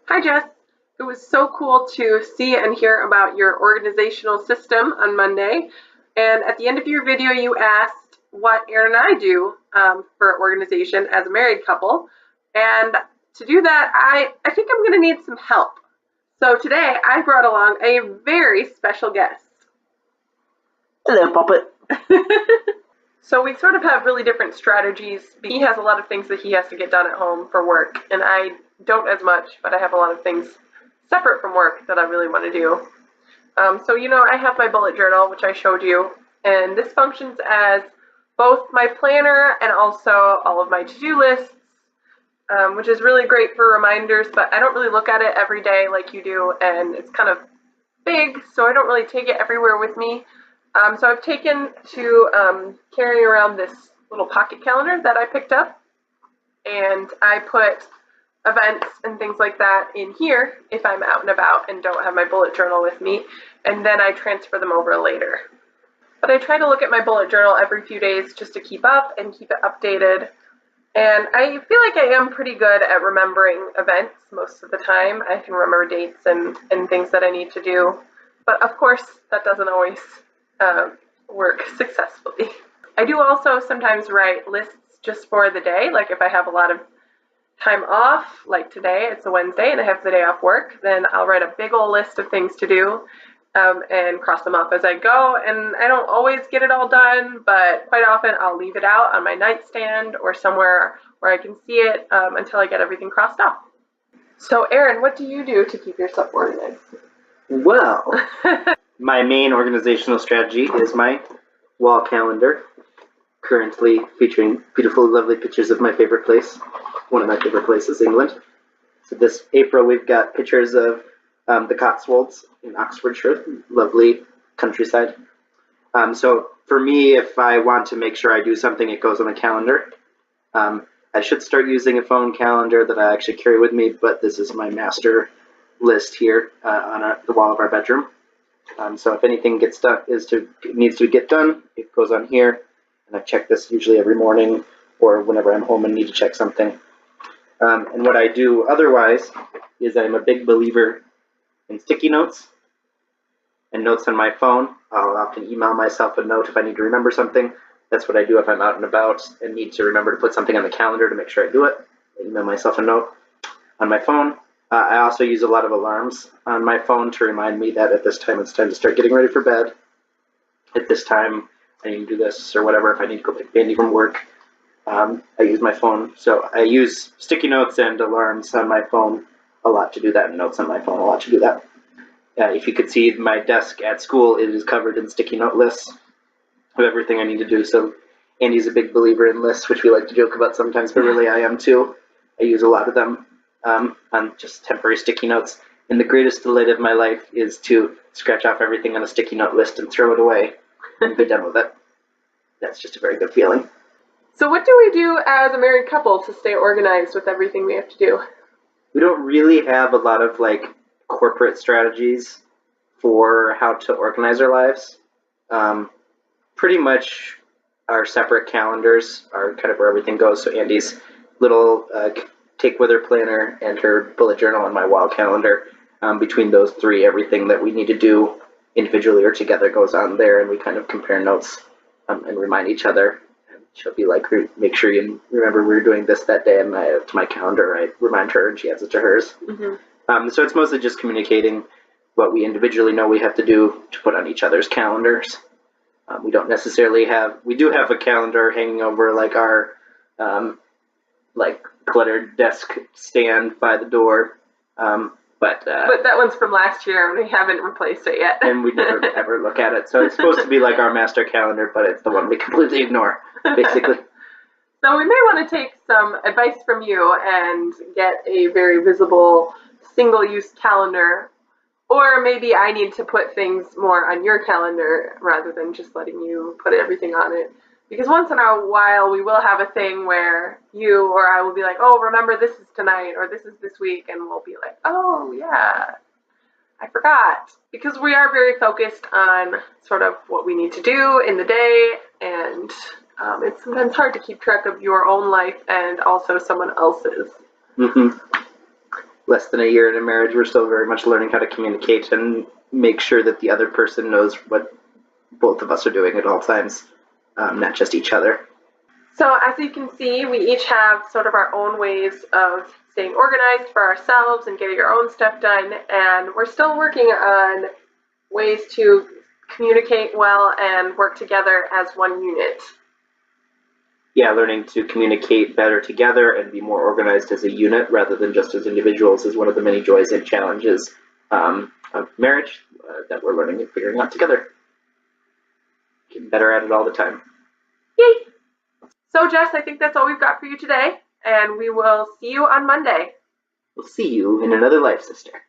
Hi, Jess. It was so cool to see and hear about your organizational system on Monday. And at the end of your video, you asked what Aaron and I do for organization as a married couple. And to do that, I think I'm going to need some help. So today, I brought along a very special guest. Hello, Puppet. So we sort of have really different strategies. He has a lot of things that he has to get done at home for work, and I don't as much, but I have a lot of things separate from work that I really want to do. So I have my bullet journal, which I showed you, and this functions as both my planner and also all of my to-do lists, which is really great for reminders, but I don't really look at it every day like you do, and it's kind of big, so I don't really take it everywhere with me. So I've taken to carrying around this little pocket calendar that I picked up, and I put events and things like that in here if I'm out and about and don't have my bullet journal with me, and then I transfer them over later. But I try to look at my bullet journal every few days just to keep up and keep it updated, and I feel like I am pretty good at remembering events most of the time. I can remember dates and things that I need to do, but of course that doesn't always work successfully. I do also sometimes write lists just for the day, like if I have a lot of time off, like today, it's a Wednesday and I have the day off work, then I'll write a big old list of things to do and cross them off as I go. And I don't always get it all done, but quite often I'll leave it out on my nightstand or somewhere where I can see it until I get everything crossed off. So Aaron, what do you do to keep yourself organized? Well, my main organizational strategy is my wall calendar, currently featuring beautiful, lovely pictures of my favorite place. One of my favorite places, England. So this April, we've got pictures of the Cotswolds in Oxfordshire, lovely countryside. So for me, if I want to make sure I do something, it goes on a calendar. I should start using a phone calendar that I actually carry with me, but this is my master list here on the wall of our bedroom. So if anything needs to get done, it goes on here, and I check this usually every morning or whenever I'm home and need to check something. And what I do otherwise is I'm a big believer in sticky notes and notes on my phone. I'll often email myself a note if I need to remember something. That's what I do if I'm out and about and need to remember to put something on the calendar to make sure I do it. I email myself a note on my phone. I also use a lot of alarms on my phone to remind me that at this time it's time to start getting ready for bed. At this time I need to do this or whatever if I need to go pick Bandy from work. I use my phone. So I use sticky notes and alarms on my phone a lot to do that, and notes on my phone a lot to do that. If you could see my desk at school, it is covered in sticky note lists of everything I need to do. So Andy's a big believer in lists, which we like to joke about sometimes, but really I am too. I use a lot of them on just temporary sticky notes. And the greatest delight of my life is to scratch off everything on a sticky note list and throw it away and be done with it. That's just a very good feeling. So what do we do as a married couple to stay organized with everything we have to do? We don't really have a lot of corporate strategies for how to organize our lives. Pretty much our separate calendars are kind of where everything goes. So Andy's little take with her planner and her bullet journal and my wall calendar. Between those three, everything that we need to do individually or together goes on there, and we kind of compare notes and remind each other. She'll be like, make sure you remember we were doing this that day, and to my calendar, I remind her, and she adds it to hers. Mm-hmm. So it's mostly just communicating what we individually know we have to do to put on each other's calendars. We don't necessarily we do have a calendar hanging over our cluttered desk stand by the door. But that one's from last year, and we haven't replaced it yet. And we never ever look at it. So it's supposed to be like our master calendar, but it's the one we completely ignore, basically. So we may want to take some advice from you and get a very visible single-use calendar. Or maybe I need to put things more on your calendar rather than just letting you put everything on it. Because once in a while we will have a thing where you or I will be like, oh, remember this is tonight or this is this week, and we'll be like, oh yeah, I forgot. Because we are very focused on sort of what we need to do in the day, and it's sometimes hard to keep track of your own life and also someone else's. Mm-hmm. less than a year in a marriage, we're still very much learning how to communicate and make sure that the other person knows what both of us are doing at all times, not just each other. So as you can see, we each have sort of our own ways of staying organized for ourselves and getting our own stuff done, and we're still working on ways to communicate well and work together as one unit. Yeah, learning to communicate better together and be more organized as a unit rather than just as individuals is one of the many joys and challenges of marriage that we're learning and figuring out together. Getting better at it all the time. Yay! So Jess, I think that's all we've got for you today, and we will see you on Monday. We'll see you in another life, sister.